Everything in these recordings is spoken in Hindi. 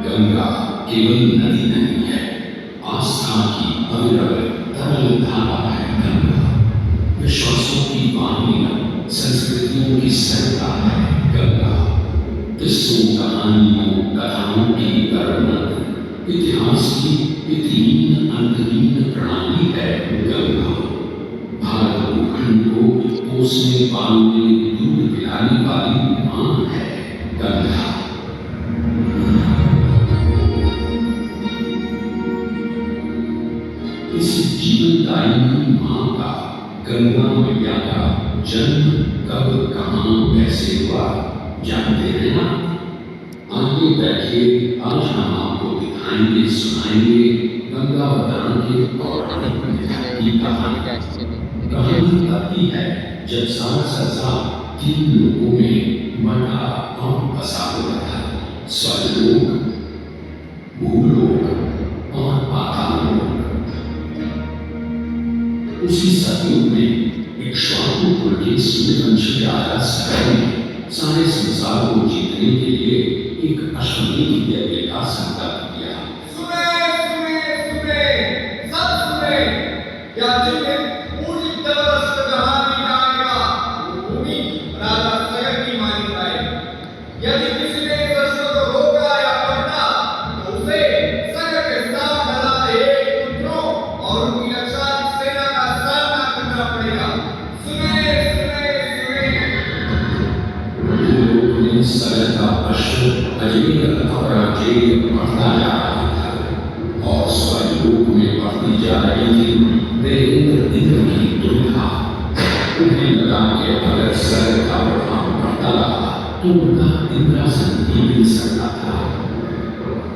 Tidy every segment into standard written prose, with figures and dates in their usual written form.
गंगा केवल नदी नहीं है, आस्था की अविरल तरल धारा है। गंगा विश्वासों की वाणी, संस्कृतियों की सरता है। गंगा किस्सों, कहानियों, कथाओं की कर्मठ, इतिहास की विधिहीन अंतहीन प्रणाली है। गंगा भारत भूखंड को पोसने पालने दूध पिलाने वाली मां है। गंगा इस जीवनदायिनी मां का, गंगा मैया का जन्म कब, कहां, कैसे हुआ जानते हैं ना? आइए बैठिए, आज हम आपको दिखाएंगे, सुनाएंगे गंगा अवतरण के पौराणिक की कहानी। कहानी आती है जब सारा संसार 3 लोगों में बंटा और बसा हुआ था, स्वर्गलोक, भूलोक और पाताललोक। उसी सतयुग में इक्ष्वाकु कुल के सूर्यवंश के राजा सगर ने सारे संसार को जीतने के लिए एक अश्वमेध यज्ञ का संकल्प किया। सुने सुने सुने, सब सुने, या जिन्हें पूरी तरह से कहानी जानेगा वो भूमि राजा सगर की मानी जाए। यदि किसी ने इस अश्व को रोका या पकड़ा तो उसे सगर के साथ लड़ाते एक पुत्रों और उनकी रक्षा सेना का सामना करना पड़ेगा। सुने सुने सुने। सगर का अश्व अजमेर और अजय बढ़ता जा रहा था और स्वर्गलोक में बढ़ती जा रही थी देवेंद्र इंद्र की दुविधा। उन्हें लगा कि अगर सगर का प्रभाव बढ़ता रहा तो उनका इंद्रासन भी मिल सकता था।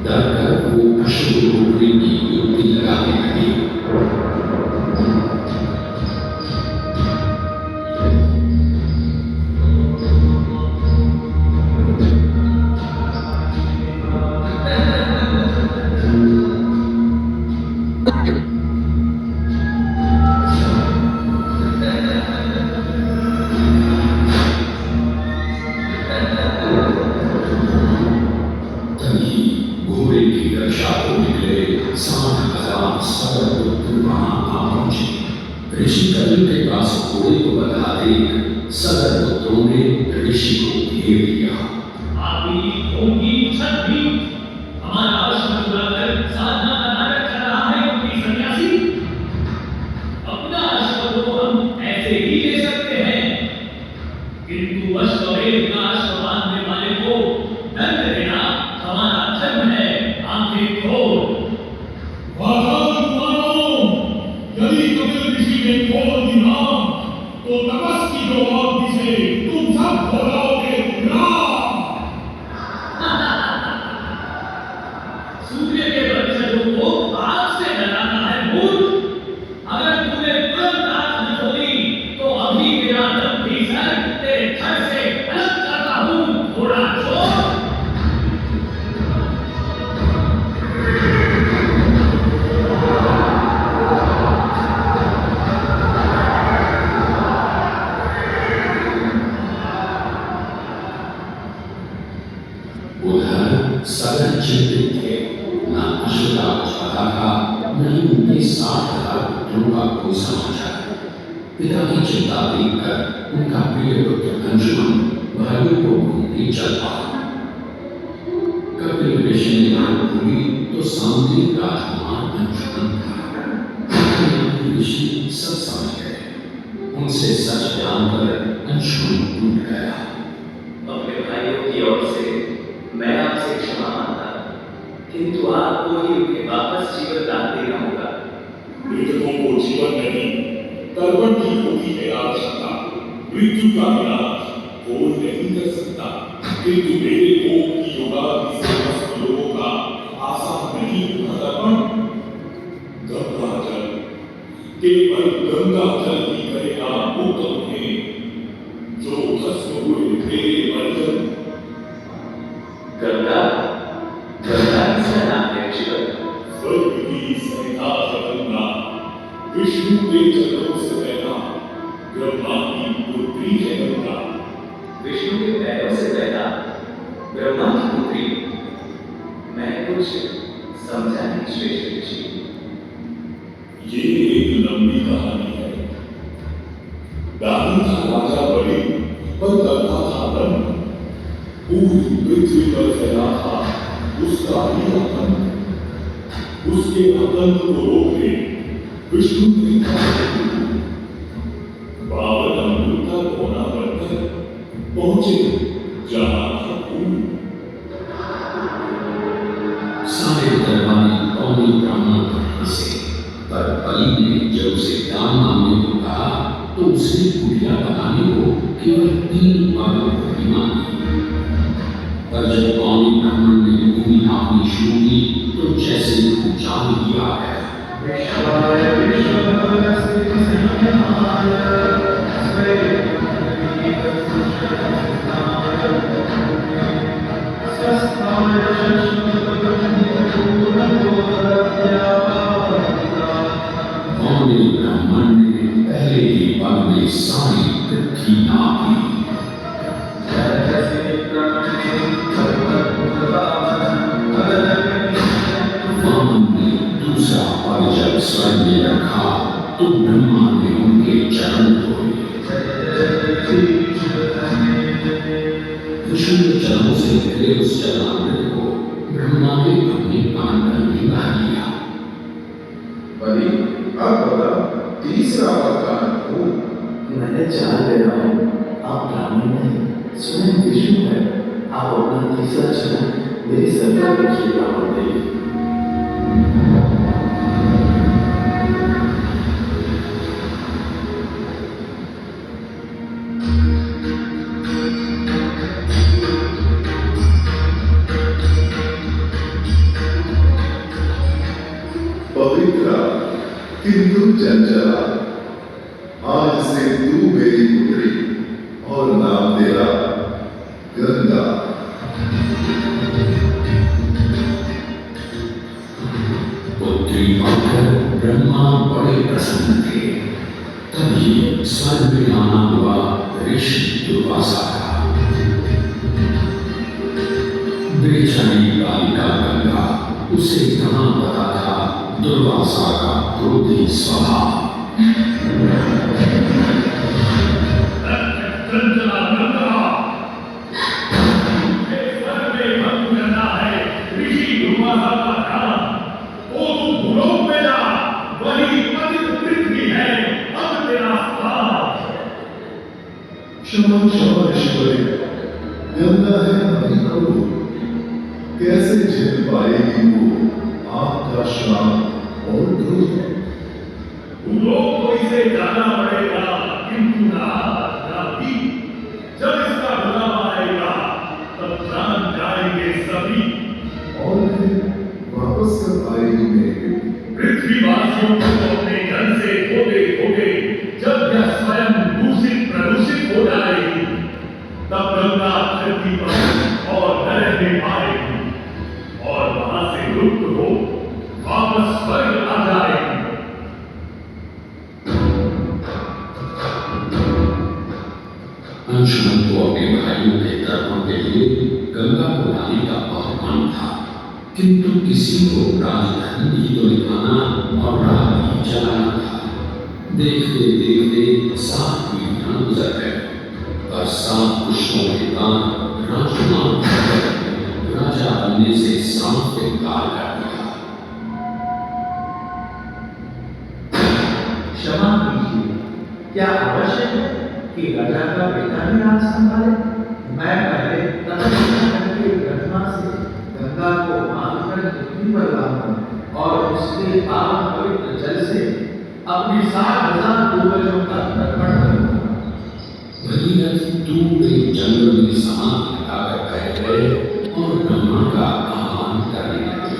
डर कर वो अश्व को रोकने की युक्ति लगाने लगे। घोड़े की रक्षा को निकले 60,000 सगर पुत्र वहां आ पहुंचे। ऋषि कपिल के पास घोड़े को बधा देख सगर पुत्रों ने ऋषि को घेर लिया। आपकी होगी छठी, हमारा अश्व चुराकर साधना का नाटक कर रहा है उनकी सन्यासी। अपना अश्व तो हम ऐसे ही ले सकते हैं, किंतु अश्वमेध का अश्व बांधने वाले को दंड देना हमारा धर्म है। आंखें खोल। यदि कपिल ऋषि ने खोल दी आंख तो तपस्वी जो आग से तुम सब हो जाओगे राम। सूर्य के वंशजों को आग से डराना है मूर्ख। अगर तूने तुरंत आंख न खोली तो अभी मेरा दम भीतर तेरे घर से अलग करता हूँ। घोड़ा छोड़। उधर सगर चिंतित थे, न अश्व का कुछ पता था, न ही उनके 60,000 पुत्रों का कोई समाचार। पिता की चिंता देखकर उनका प्रिय पुत्र अंशुमन भाइयों को ढूंढने चल पड़ा। कपिल ऋषि ने आंख खोली तो सामने राजकुमार अंशुमन था। ऋषि सब समझ गए। उनसे सच जानकर अंशुमन टूट गया। अपने भाइयों की ओर से मैं आपसे क्षमा मांगता, किंतु आपको ही उन्हें वापस जीवन दान देना होगा। मृतकों को जीवन नहीं, तर्पण की होती है आवश्यकता। मृत्यु का विनाश कोई नहीं कर सकता, किंतु मेरे भोग की योगाग्नि से समस्त लोगों का आसान नहीं होगा तर्पण। गंगा जल, केवल गंगा जल ही करेगा मुक्त उन्हें, जो भस्म हुए तेरे बंधन। गंगा, गंगा इसका नाम है जीवन। स्वर्ग की सरिता गंगा, विष्णु के चरणों से पैदा, ब्रह्मा की पुत्री है गंगा। विष्णु के पैरों से पैदा, ब्रह्मा की पुत्री कुछ समझा नहीं श्रेष्ठ जी। ये एक लंबी कहानी है। दानी था राजा बलि पर करता था ब्रह्म। पूरी पृथ्वी पर फैला था उसका ही आतंक। उसके आतंक को रोकने विष्णु ने बावन अमृत का कोना बनकर पहुंचे जहां था फूल। सारे दरबारी कौमी ब्राह्मण पर हंसे, पर बलि ने जब उसे दान मांगने को कहा तो उसने कुटिया बनाने को केवल 3 बार ही मांगी। पर जब कौमी ब्राह्मण ने भूमि नापनी शुरू की तो जैसे भूचाल ही आ गया। कौमी ब्राह्मण ने पहले ही पल में सारी पृथ्वी नापी। वामन ने दूसरा पल जब स्वर्ग में रखा तो ब्रह्मा ने उनके चरण धोए। विष्णु के चरणों से निकले उस चरणामृत को ब्रह्मा ने अपने कान में मिला लिया। बलि अब बता तीसरा वरदान हो। मैंने जान गया हूँ आप ब्राह्मण नहीं स्वयं विष्णु है। आप अपना तीसरा चरण मेरी सत्ता रखिए ब्राह्मण देवी। पवित्र किंतु चंचला, आज से तू मेरी पुत्री और नाम तेरा गंगा। पुत्री पाकर ब्रह्मा बड़े प्रसन्न थे। तभी स्वर्ग में आना हुआ ऋषि दुर्वासा का। बेचारी बालिका गंगा, उसे कहाँ पता था दुर्वासा का क्रोधी स्वभाव। चंचला गंगा, स्वर्ग में भंग करना है ऋषि दुर्वासा का काम। तो तू भूलोक में जा, वही पतित पृथ्वी है अब तेरा स्थान। क्षमा क्षमा ईश्वरी, गंगा है हमारी करो। कैसे झेल पाएगी वो आपका श्राप और क्रोध। भूलोक को इसे जाना पड़ेगा, किंतु ना भी जब इसका बुलावा आएगा तब जान जाएंगे सभी। और फिर वापस कब आएगी मेरी बेटी। पृथ्वीवासियों को अपने धन से धोते धोते जब यह स्वयं दूषित प्रदूषित हो जाएगी तब गंगा धरती पर और न रहने पाएगी और वहां से लुप्त हो वापस स्वर्ग आ जाएगी। अंशुमन को अपने भाइयों के तर्कों के लिए गंगा को लाने का बहुत मन था, किंतु किसी को राजधन भी तो दिखाना और राह भी चलाना था। देखते देखते 7 पीढ़ियां गुजर गए और 7 पुष्पों के बाद राजकुमार राजा बनने से साफ इनकार कर दिया। क्षमा कीजिए, क्या आवश्यक है कि राजा का बेटा भी राज संभाले? मैं पहले तत्क्षण की घटना से गंगा को मानकर पृथ्वी पर लाऊंगा और उसके पावन पवित्र जल से अपने 60,000 पूर्वजों का तर्पण करूंगा। भगीरथ दूर एक जंगल में समाधि लगाकर बैठ गए और ब्रह्मा का आह्वान करने लगे।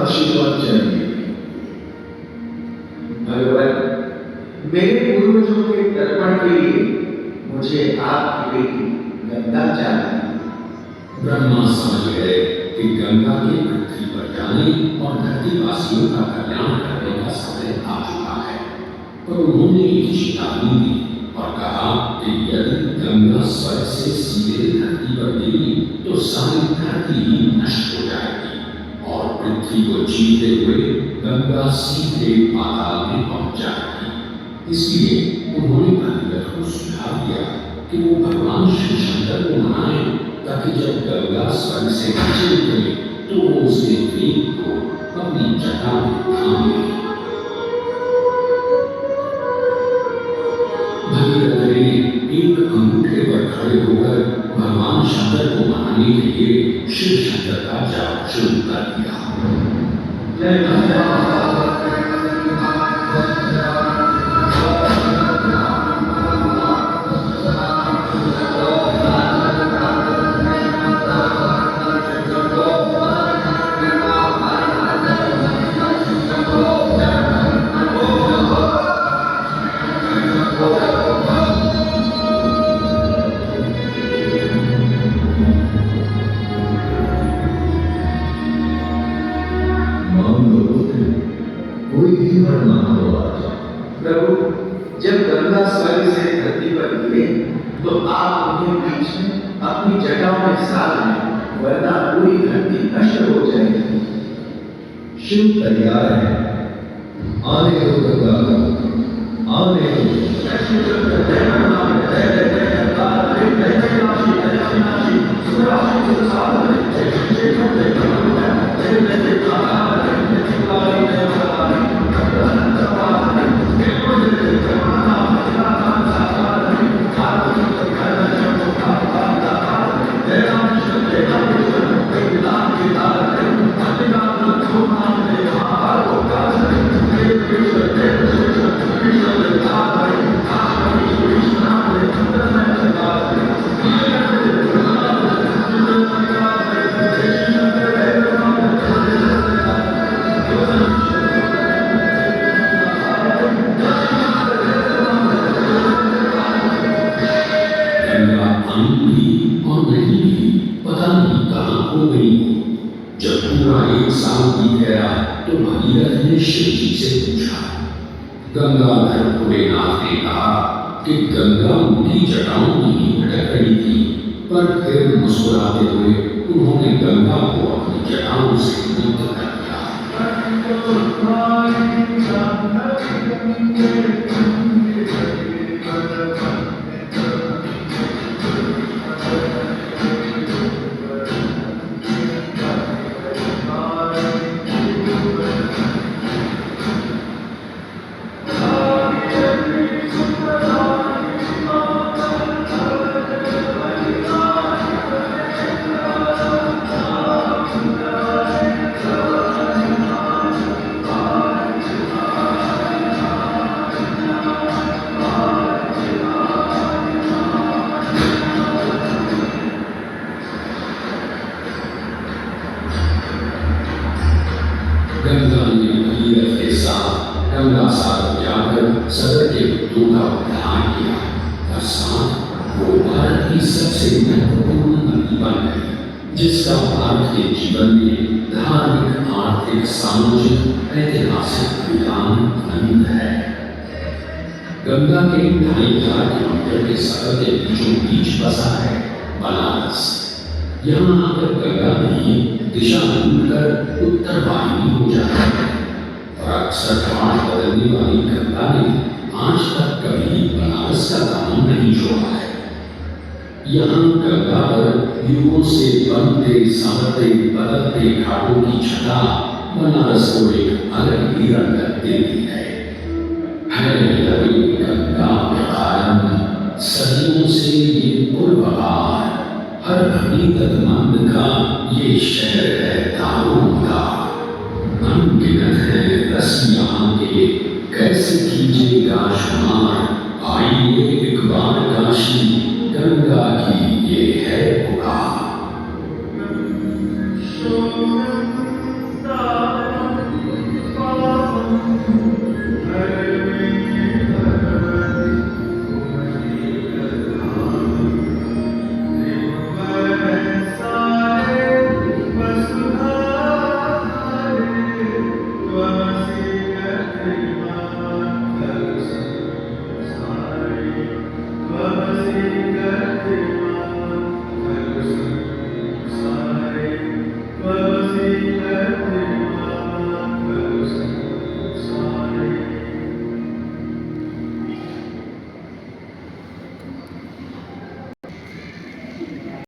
आशीर्वाद चाहिए। भगवान, मेरे पूर्वजों के तर्पण के लिए मुझे आपकी बेटी गंगा चाहिए। ब्रह्मा समझ गए कि गंगा के पृथ्वी पर जाने और धरतीवासियों का कल्याण करने का समय आ चुका है, पर उन्होंने एक चेतावनी दी और कहा कि यदि गंगा स्वर्ग से सीधे धरती पर गिरी तो सारी धरती ही नष्ट हो जाएगी और पृथ्वी को जीते हुए गंगा सीधे पाताल में पहुंच जाएगी। इसलिए उन्होंने भगीरथ को सुझाव दिया कि वो भगवान श्री शंकर को मनाए, ताकि जब गंगा स्वर्ग से नीचे उतरे तो वो उसके वेग को अपनी जटा में थाम ले। भगीरथ ने एक अंगूठे पर खड़े होकर भगवान शंकर को मनाने के लिए शिव शंकर का जाप शुरू कर दिया। कोई भी वर्ण ना हो आज। प्रभु, जब गंगा स्वर्ग से धरती पर गिरे तो आप उन्हें बीच में अपनी जटाओं में साथ लें, वरना पूरी धरती नष्ट हो जाएगी। शिव तैयार है, आने दो गंगा को, आने दो। जब पूरा एक साल बीत गया तो भगीरथ ने शिव जी से पूछा। गंगाधर भोलेनाथ ने कहा कि गंगा उनकी जटाओं में ही भटक रही थी, पर फिर मुस्कुराते हुए उन्होंने गंगा को अपनी जटाओं से मुक्त कर दिया। गंगा ने भगीरथ के साथ गंगा सागर जाकर सगर के भक्तों का उद्धार किया और साथ वो भारत की सबसे महत्वपूर्ण नदी बन गई, जिसका भारत के जीवन में धार्मिक, आर्थिक, सामाजिक, ऐतिहासिक विधान अनंत है। गंगा के 2,500 किलोमीटर के सगर के बीचों बीच बसा है बनारस। यहाँ आकर गंगा में दिशा ढूंढकर उत्तर वाहिनी हो जाती है और अक्सर पाठ बदलने वाली गंगा ने आज तक कभी बनारस का दामन नहीं छोड़ा है। यहाँ गंगा पर युगों से बनते, संवरते, बदलते घाटों की छटा बनारस को एक अलग ही रंगत देती है। लगी गंगा में कायम सदियों से ये पुरबहार, हर घड़ी ददमंद का ये शहर है दारोमदार। अनगिनत है रस यहाँ के, कैसे कीजिएगा शुमार। आइए एक बार काशी, गंगा की ये है